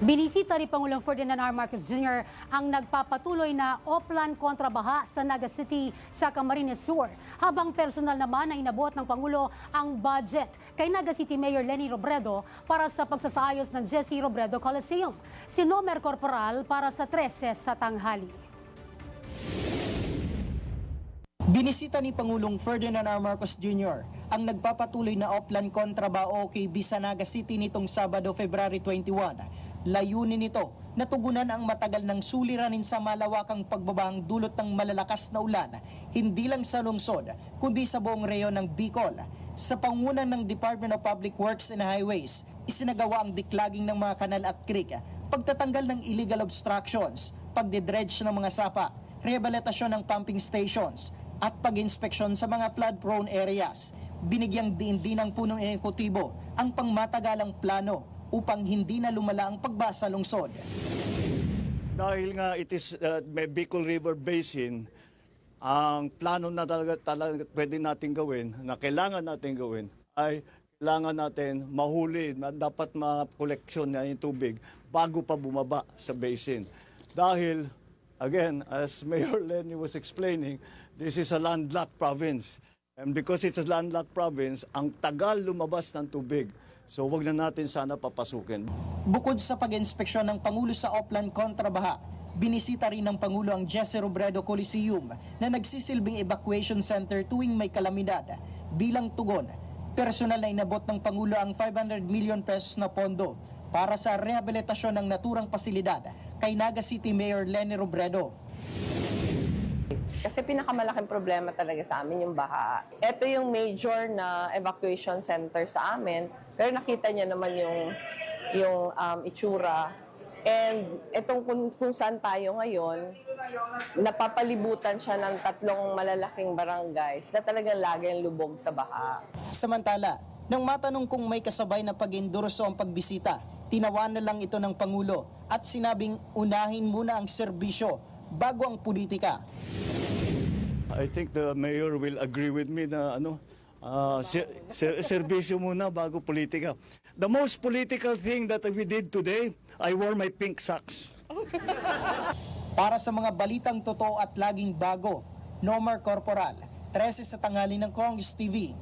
Binisita ni Pangulong Ferdinand R. Marcos Jr. ang nagpapatuloy na Oplan kontra baha sa Naga City sa Camarines Sur. Habang personal naman na inabot ng Pangulo ang budget kay Naga City Mayor Leni Robredo para sa pagsasayos ng Jesse Robredo Coliseum. Si Nomer Corporal para sa 13 sa tanghali. Binisita ni Pangulong Ferdinand R. Marcos Jr. ang nagpapatuloy na Oplan kontra baha OKB sa Naga City nitong Sabado, February 21. Layunin nito na tugunan ang matagal ng suliranin sa malawakang pagbabahang dulot ng malalakas na ulan, hindi lang sa lungsod, kundi sa buong rehiyon ng Bicol. Sa pangunan ng Department of Public Works and Highways, isinagawa ang declogging ng mga kanal at creek, pagtatanggal ng illegal obstructions, pagdedredge ng mga sapa, rehabilitasyon ng pumping stations, at pag-inspeksyon sa mga flood-prone areas. Binigyang diin din ng punong ehekutibo ang pangmatagalang plano upang hindi na lumala ang pagbaha sa lungsod. Dahil nga it is Bicol River Basin, ang plano na talaga pwede natin gawin, na kailangan natin gawin, ay kailangan natin mahuli, na dapat ma-koleksyon na yung tubig bago pa bumaba sa basin. Dahil, again, as Mayor Leni was explaining, this is a landlocked province. And because it's a landlocked province, ang tagal lumabas ng tubig. So wag na natin sana papasukin. Bukod sa pag-inspeksyon ng Pangulo sa Oplan kontra baha, binisita rin ng Pangulo ang Jesse Robredo Coliseum na nagsisilbing evacuation center tuwing may kalamidad. Bilang tugon, personal na inabot ng Pangulo ang 500 million pesos na pondo para sa rehabilitasyon ng naturang pasilidad kay Naga City Mayor Leni Robredo. Kasi pinakamalaking problema talaga sa amin yung baha. Ito yung major na evacuation center sa amin, pero nakita niya naman yung itsura. And itong kung saan tayo ngayon, napapalibutan siya ng 3 malalaking barangays na talagang laging lubog sa baha. Samantala, nang matanong kung may kasabay na pag-endorso ang pagbisita, tinawanan lang ito ng Pangulo at sinabing unahin muna ang serbisyo bago ang politika. I think the mayor will agree with me na serbisyo muna bago politika. The most political thing that we did today, I wore my pink socks. Para sa mga balitang totoo at laging bago, Nomer Corporal, 13 sa tanghali ng Congress TV.